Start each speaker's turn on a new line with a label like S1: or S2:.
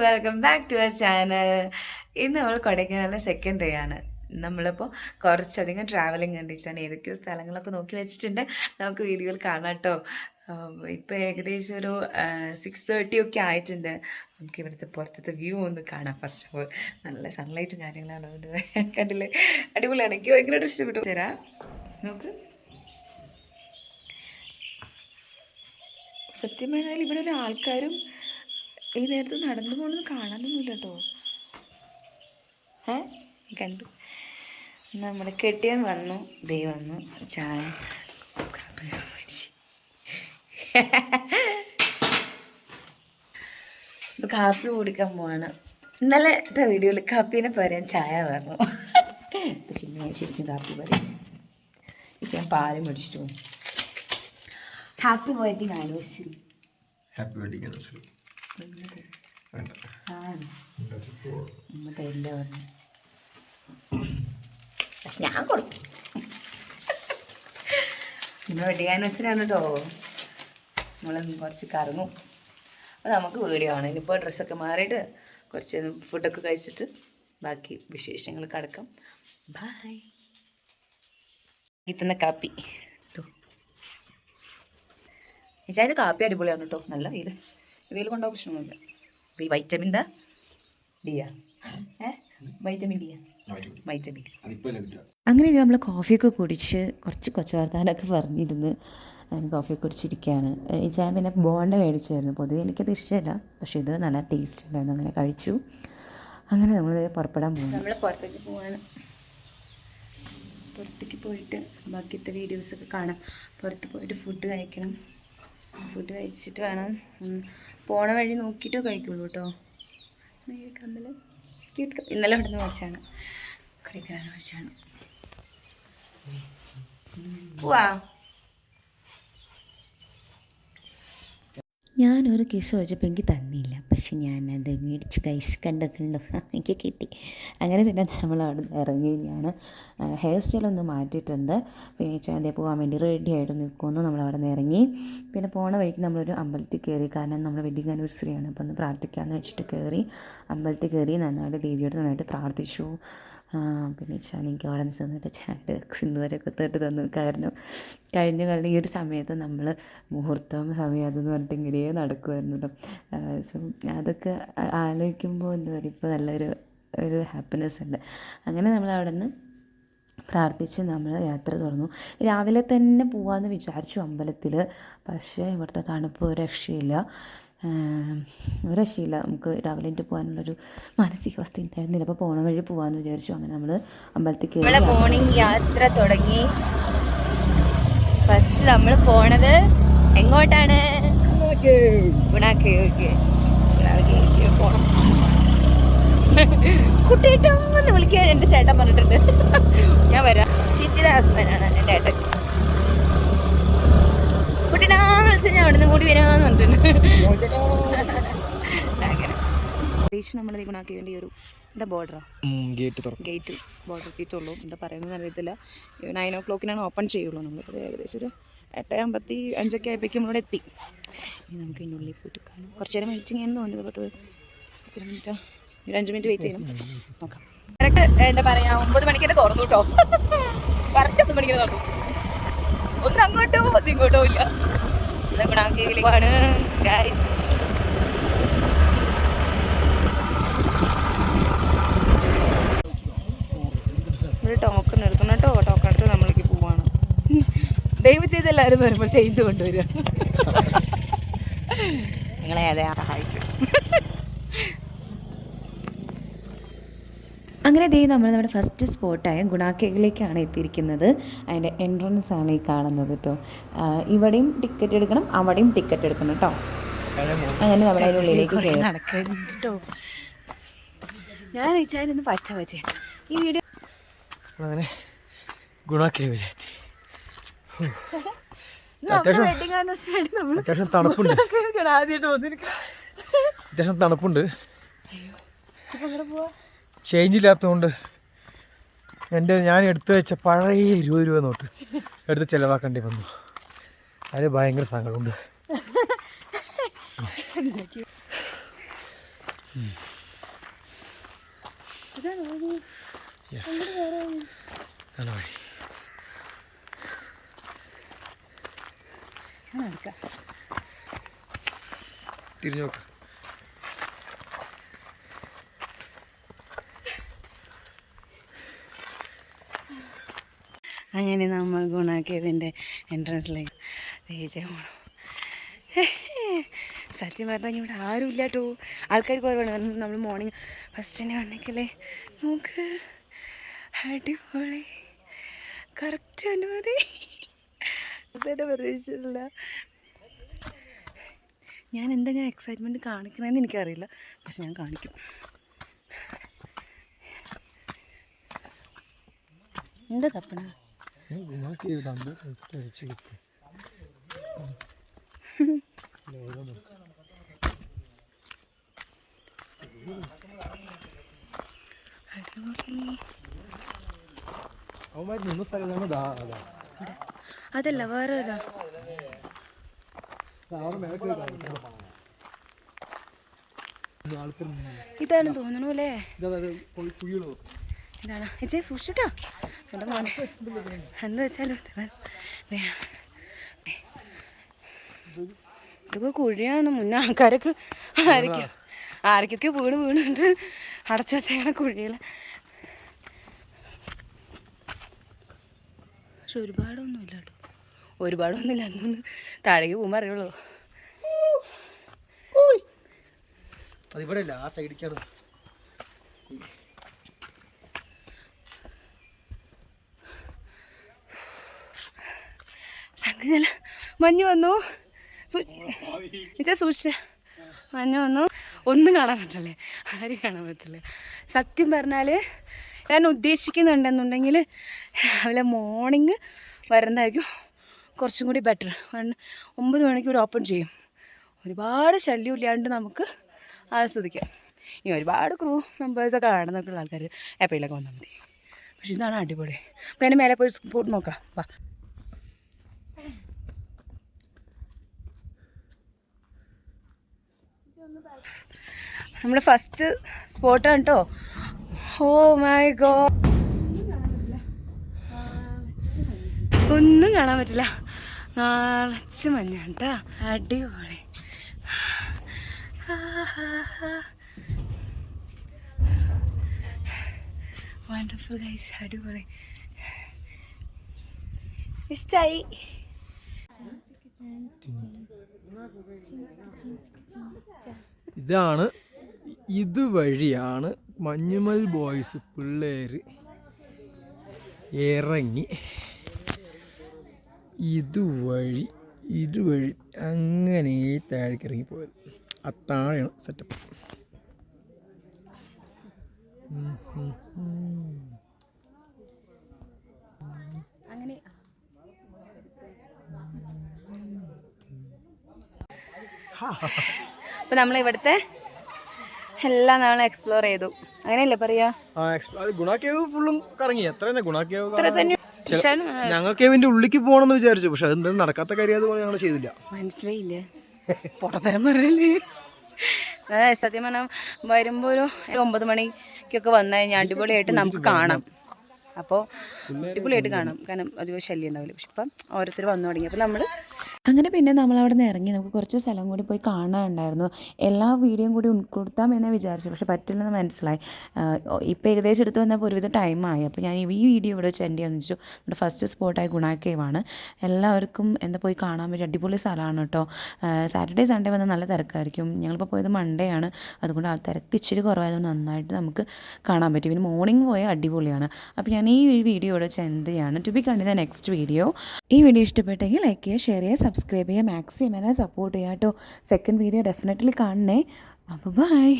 S1: Welcome back to our channel. ഇന്ന് നമ്മൾ കൊടൈക്കനാലിലെ second day ആണ്. നമ്മളിപ്പോൾ കുറച്ചധികം ട്രാവലിംഗ് കണ്ടിച്ചാണ്. ഏതൊക്കെയോ സ്ഥലങ്ങളൊക്കെ നോക്കി വെച്ചിട്ടുണ്ട്. നമുക്ക് വീഡിയോയിൽ കാണാം കേട്ടോ. ഇപ്പോൾ ഏകദേശം ഒരു 6:30 ഒക്കെ ആയിട്ടുണ്ട്. നമുക്ക് ഇവിടുത്തെ പുറത്തത്തെ വ്യൂ ഒന്ന് കാണാം. ഫസ്റ്റ് ഓഫ് ഓൾ നല്ല സൺലൈറ്റും കാര്യങ്ങളാണ്. അതുകൊണ്ട് കണ്ടില്ലേ, അടിപൊളിയാണ്. എനിക്ക് ഭയങ്കരമായിട്ട് ഇഷ്ടപ്പെട്ടു. തരാം നോക്ക്. സത്യം പറഞ്ഞാൽ ഇവിടെ ഒരു ആൾക്കാരും ഈ നേരത്ത് നടന്നു പോകുന്നത് കാണാനൊന്നുമില്ല കേട്ടോ. കണ്ടു. നമ്മുടെ കെട്ടിയൻ വന്നു, ദേ വന്നു. ചായ കാപ്പി മേടിച്ച് കാപ്പി കുടിക്കാൻ പോവാണ്. ഇന്നലത്തെ വീഡിയോയിൽ കാപ്പീനെ പറയാൻ ചായ പറഞ്ഞു. പക്ഷെ ഞാൻ ശരിക്കും കാപ്പി പറയും. ഞാൻ പാല് മേടിച്ചിട്ട് പോകും. Happy wedding anniversary.
S2: Happy wedding anniversary.
S1: തരില്ല പറഞ്ഞു. പക്ഷെ ഞാൻ കൊടുത്തു. നമ്മുടെ വെഡിങ് ആനിവേഴ്സറി ആണ് കേട്ടോ. നമ്മളൊന്ന് കുറച്ച് കറങ്ങും. അപ്പോൾ നമുക്ക് വീഡിയോ ആണ്. ഇനിയിപ്പോൾ ഡ്രസ്സൊക്കെ മാറിയിട്ട് കുറച്ച് ഫുഡൊക്കെ കഴിച്ചിട്ട് ബാക്കി വിശേഷങ്ങൾ കടക്കാം. ബൈ. ഇത്തന്നെ കാപ്പി ചേച്ചി. കാപ്പി അടിപൊളിയാണ് കേട്ടോ. നല്ല വെയിൽ കൊണ്ടോ പ്രശ്നമൊന്നുമില്ല. ഈ vitamin Diya vitamin Diya vitamin D. അങ്ങനെ ഇത് നമ്മൾ കോഫിയൊക്കെ കുടിച്ച് കുറച്ച് കൊച്ചുവർത്താനൊക്കെ പറഞ്ഞിരുന്ന് കോഫി കുടിച്ചിരിക്കുകയാണ്. ഈ ചായ പിന്നെ ബോണ്ട മേടിച്ചായിരുന്നു. പൊതുവെ എനിക്കത് ഇഷ്ടമല്ല, പക്ഷേ ഇത് നല്ല ടേസ്റ്റ് ഉണ്ടായിരുന്നു. അങ്ങനെ കഴിച്ചു. അങ്ങനെ നമ്മൾ പുറപ്പെടാൻ പോകുന്നു. നമ്മൾ പുറത്തേക്ക് പോവാണ്. പുറത്തേക്ക് പോയിട്ട് ബാക്കിയത്തെ വീഡിയോസൊക്കെ കാണാം. പുറത്ത് പോയിട്ട് ഫുഡ് കഴിക്കണം. ഫുഡ് കഴിച്ചിട്ട് വേണം. പോണ വഴി നോക്കിയിട്ട് കഴിക്കുള്ളൂ കേട്ടോ. കമ്മൽ ഇന്നലെ ഇവിടെ നിന്ന് മേടിച്ചാണ്. കഴിക്കാനാണ് മേടിച്ചാണ്. പോവാ. ഞാനൊരു കിസ് ചോദിച്ചപ്പോൾ എനിക്ക് തന്നില്ല. പക്ഷെ ഞാനത് മേടിച്ച് കണ്ടോ എനിക്ക് കിട്ടി. അങ്ങനെ പിന്നെ നമ്മൾ അവിടെ നിന്ന് ഇറങ്ങി. ഞാൻ ഹെയർ സ്റ്റൈലൊന്ന് മാറ്റിയിട്ടുണ്ട്. പിന്നെ ചാന്തിയെ പോകാൻ വേണ്ടി റെഡി ആയിട്ട് നിൽക്കുന്നു. നമ്മളവിടെ നിന്ന് ഇറങ്ങി. പിന്നെ പോണ വഴിക്ക് നമ്മളൊരു അമ്പലത്തിൽ കയറി. കാരണം നമ്മുടെ വെഡിങ് ആനിവേഴ്സറിയാണ്. അപ്പോൾ ഒന്ന് പ്രാർത്ഥിക്കാമെന്ന് വെച്ചിട്ട് കയറി. അമ്പലത്തിൽ കയറി നന്നായിട്ട് ദേവിയോട് നന്നായിട്ട് പ്രാർത്ഥിച്ചു. പിന്നെ എനിക്ക് അവിടെ നിന്ന് ചെന്നിട്ട് ചാണ്ട് സിന്ദൂരൊക്കെ തൊട്ട് തന്നു. കാരണം ഈ ഒരു സമയത്ത് നമ്മൾ മുഹൂർത്തം സമയം അതെന്ന് പറഞ്ഞിട്ട് ഇങ്ങനെ നടക്കുമായിരുന്നു കേട്ടോ. സോ അതൊക്കെ ആലോചിക്കുമ്പോൾ എന്താ പറയുക, ഇപ്പോൾ നല്ലൊരു ഹാപ്പിനെസ് ഉണ്ട്. അങ്ങനെ നമ്മൾ അവിടെ നിന്ന് പ്രാർത്ഥിച്ച് നമ്മൾ യാത്ര തുടർന്നു. രാവിലെ തന്നെ പോകാമെന്ന് വിചാരിച്ചു അമ്പലത്തിൽ. പക്ഷേ ഇവിടുത്തെ തണുപ്പ് ഒരു രക്ഷയില്ല. നമുക്ക് രാവിലെ പോകാനുള്ളൊരു മാനസികാവസ്ഥ ഉണ്ടായിരുന്നില്ല. അപ്പോൾ പോണ വഴി പോകാമെന്ന് വിചാരിച്ചു. അങ്ങനെ നമ്മൾ അമ്പലത്തിൽ കയറി മോർണിംഗ് യാത്ര തുടങ്ങി. ഫസ്റ്റ് നമ്മൾ പോണത് എങ്ങോട്ടാണ്? പോണം. കുട്ടിയേറ്റെന്ന് വിളിക്കാൻ എൻ്റെ ചേട്ടൻ പറഞ്ഞിട്ടുണ്ട്. ഞാൻ വരാം. ചേച്ചിയുടെ ഹസ്ബൻഡാണ് എൻ്റെ ഏട്ടൻ. കുട്ടിനാന്ന് വിളിച്ചാൽ ഞാൻ അവിടെ നിന്ന് കൂടി വരാമെന്ന് പറഞ്ഞിട്ടുണ്ട്. അങ്ങനെ ഏകദേശം നമ്മൾ ഗുണാക്കി വേണ്ടി ഒരു ബോർഡറോ ഗേറ്റ് ബോർഡർ എത്തിയിട്ടുള്ളൂ. എന്താ പറയുന്നത് അറിയത്തില്ല. 9 o'clock ഓപ്പൺ ചെയ്യുള്ളൂ. നമ്മളിപ്പോൾ ഏകദേശം ഒരു 8:55 ആയപ്പോഴേക്കും നമ്മളിവിടെ എത്തി. ഇനി നമുക്ക് ഇതിൻ്റെ ഉള്ളിൽ പോയിട്ട് കാണാം. കുറച്ച് നേരം വെയിറ്റിംഗ് എന്ന് തോന്നുന്നത്. 10 മിനിറ്റ് ഒരു 5 മിനിറ്റ് വെയിറ്റ് ചെയ്യണം. നോക്കാം. കറക്റ്റ് എന്താ പറയുക 9 മണിക്ക് തന്നെ തുറന്നു കേട്ടോ. കറക്റ്റ് 9 മണിക്ക് തുറന്നു. ഒന്ന് അങ്ങോട്ടോ ഒന്ന് ഇങ്ങോട്ടോ ഇല്ല. ഗുണാക്കിയിലാണ് ഗൈസ്. ഒരു ടോക്കൺ എടുക്കണം കേട്ടോ. ടോക്കൺ എടുത്ത് നമ്മൾക്ക് പോവാണ്. ദയവ് ചെയ്ത് എല്ലാവരും വരുമ്പോൾ ചേഞ്ച് കൊണ്ടുവരിക. നിങ്ങളെ അതെ സഹായിച്ചു. അങ്ങനെ നമ്മൾ നമ്മുടെ ഫസ്റ്റ് സ്പോട്ടായ ഗുണാക്കേവിലേക്കാണ് എത്തിയിരിക്കുന്നത്. അതിൻ്റെ എൻട്രൻസ് ആണ് ഈ കാണുന്നത് കേട്ടോ. ഇവിടെയും ടിക്കറ്റ് എടുക്കണം, അവിടെയും ടിക്കറ്റ് എടുക്കണം കേട്ടോ. അങ്ങനെ നമ്മൾ അതിൻ്റെ ഉള്ളിലേക്ക് നടക്കണം കേട്ടോ. ഞാൻ വിചാരിച്ചു പച്ച വെച്ചേ ഈ വീഡിയോ.
S2: അങ്ങനെ ഗുണാക്കേവിലെത്തി. അത്യാവശ്യം തണുപ്പുണ്ട്. അത്യാവശ്യം തണുപ്പുണ്ട്. ചേഞ്ച് ഇല്ലാത്തതുകൊണ്ട് ഞാൻ എടുത്തു വെച്ച പഴയ 20 രൂപ നോട്ട് എടുത്ത് ചിലവാക്കേണ്ടി വന്നു. അതിന് ഭയങ്കര സങ്കടമുണ്ട്. യെസ് അതാണ് വഴി. തിരിഞ്ഞു നോക്കാം.
S3: അങ്ങനെ നമ്മൾ ഗുണ കേവിൻ്റെ എൻട്രൻസിലേക്ക് തേജ പോകണം. സത്യം പറഞ്ഞാൽ ഇവിടെ ആരും ഇല്ല കേട്ടോ, ആൾക്കാർ കുറവാണ്. കാരണം നമ്മൾ മോർണിംഗ് ഫസ്റ്റ് തന്നെ വന്നേക്കല്ലേ. നമുക്ക് അടിപൊളി കറക്റ്റ് അനുമതി തന്നെ പ്രതീക്ഷിച്ചില്ല. ഞാൻ എന്തെങ്കിലും എക്സൈറ്റ്മെൻറ്റ് കാണിക്കണമെന്ന് എനിക്കറിയില്ല, പക്ഷെ ഞാൻ കാണിക്കും. എന്താ തപ്പണ? അതല്ല വേറെ ഇതാണ് തോന്നണു അല്ലേ? ഇതാണ് ചേച്ചി സൂക്ഷിച്ചിട്ടോ എൻ്റെ മോനെ. എന്താ വെച്ചാലും ഇതൊക്കെ കുഴിയാണ്. മുന്നേ ആരൊക്കെ വീണിട്ട് അടച്ചു വെച്ചാണ് കുഴികൾ. പക്ഷെ ഒരുപാടൊന്നുമില്ല കേട്ടോ, ഒരുപാടൊന്നുമില്ല. അതൊന്ന് താഴേക്ക് പോകുമ്പോൾ അറിയുള്ളൂ.
S2: അതിവിടെ അല്ല, ആ സൈഡിലേക്കാണ്.
S3: സംഗതി മഞ്ഞ് വന്നു. സൂക്ഷിച്ച മഞ്ഞ് വന്നു. ഒന്നും കാണാൻ പറ്റില്ലേ, ആരും കാണാൻ പറ്റില്ല. സത്യം പറഞ്ഞാൽ ഞാൻ ഉദ്ദേശിക്കുന്നുണ്ടെന്നുണ്ടെങ്കിൽ രാവിലെ മോർണിംഗ് വരുന്നതായിരിക്കും കുറച്ചും കൂടി ബെറ്റർ. 9 മണിക്ക് ഇവിടെ ഓപ്പൺ ചെയ്യും. ഒരുപാട് ശല്യം ഇല്ലാണ്ട് നമുക്ക് ആസ്വദിക്കാം. ഇനി ഒരുപാട് ക്രൂ മെമ്പേഴ്സൊക്കെ ആണെന്നൊക്കെയുള്ള ആൾക്കാർ എപ്പോഴേലൊക്കെ വന്നാൽ മതി. പക്ഷെ ഇതാണ് അടിപൊളി. അപ്പം അതിൻ്റെ മേലെ പോയി നോക്കാം. വാ. നമ്മുടെ ഫസ്റ്റ് സ്പോട്ടാണ് കേട്ടോ. ഓ മൈ ഗോഡ്, ഒന്നും കാണാൻ പറ്റില്ല, നിറച്ച് മഞ്ഞാണ് കേട്ടോ. അടിപൊളി. വണ്ടർഫുൾ ഗൈസ്, അടിപൊളി. ഇഷ്ടായി.
S2: ഇതുവഴിയാണ് മഞ്ഞുമൽ ബോയ്സ് പിള്ളേർ ഇറങ്ങി ഇതുവഴി അങ്ങനെ താഴേക്ക് ഇറങ്ങിപ്പോയത്. അത്താഴാണ് സെറ്റപ്പ്.
S3: അങ്ങനെ അപ്പം നമ്മൾ ഇവിടുത്തെ എല്ലാം നമ്മൾ എക്സ്പ്ലോർ ചെയ്തു. അങ്ങനെയല്ലേ പറയാ?
S2: ഗുണ കേവ് ഫുള്ളും കറങ്ങി. എത്ര തന്നെ ഗുണ കേവ്
S3: ഞങ്ങൾ
S2: കേവിന്റെ ഉള്ളിലേക്ക് പോകണമെന്ന് വിചാരിച്ചു, പക്ഷെ അതെന്തായാലും നടക്കാത്ത കാര്യം, അതുപോലെ ഞങ്ങൾ ചെയ്തില്ല.
S3: മനസ്സിലായില്ലേ? പൊട്ടത്തരം പറയല്ലേ. സത്യം പറഞ്ഞാൽ വരുമ്പോൾ ഒരു 9 മണിക്കൊക്കെ വന്നു കഴിഞ്ഞാൽ അടിപൊളിയായിട്ട് നമുക്ക് കാണാം. അപ്പോൾ അടിപൊളിയായിട്ട് കാണാം, കാരണം അധികം ശല്യം ഉണ്ടാവില്ല. പക്ഷെ ഇപ്പം ഓരോരുത്തർ വന്നു തുടങ്ങി. അപ്പോൾ നമ്മൾ
S1: അങ്ങനെ പിന്നെ നമ്മളവിടെ നിന്ന് ഇറങ്ങി. നമുക്ക് കുറച്ച് സ്ഥലം കൂടി പോയി കാണാനുണ്ടായിരുന്നു. എല്ലാ വീഡിയോയും കൂടി ഉൾപ്പെടുത്താമെന്ന് വിചാരിച്ചു, പക്ഷെ പറ്റില്ലെന്ന് മനസ്സിലായി. ഇപ്പോൾ ഏകദേശം എടുത്ത് വന്നപ്പോൾ ഒരുവിധം ടൈമായി. അപ്പോൾ ഞാൻ ഈ വീഡിയോ ഇവിടെ വെച്ച് എൻ്റെ എന്ന് വെച്ചു. നമ്മുടെ ഫസ്റ്റ് സ്പോട്ടായ ഗുണ കേവാണ്. എല്ലാവർക്കും എന്താ പോയി കാണാൻ പറ്റിയ അടിപൊളി സ്ഥലമാണ് കേട്ടോ. സാറ്റർഡേ സൺഡേ വന്നാൽ നല്ല തിരക്കായിരിക്കും. ഞങ്ങളിപ്പോൾ പോയത് മൺഡേ ആണ്, അതുകൊണ്ട് ആ തിരക്ക് ഇച്ചിരി കുറവായതുകൊണ്ട് നന്നായിട്ട് നമുക്ക് കാണാൻ പറ്റും. പിന്നെ മോർണിംഗ് പോയാൽ അടിപൊളിയാണ്. അപ്പോൾ ഞാൻ ഈ വീഡിയോ ഇവിടെ വെച്ച് എന്ത് ചെയ്യാണ്. To be continue next video. ഈ വീഡിയോ ഇഷ്ടപ്പെട്ടെങ്കിൽ ലൈക്ക് ചെയ്യുക, ഷെയർ ചെയ്യുക, സബ്സ്ക്രൈബ് ചെയ്യുക, മാക്സിമം എന്നെ സപ്പോർട്ട് ചെയ്യുക കേട്ടോ. സെക്കൻഡ് വീഡിയോ ഡെഫിനറ്റ്ലി കാണണേ. അപ്പോൾ ബൈ.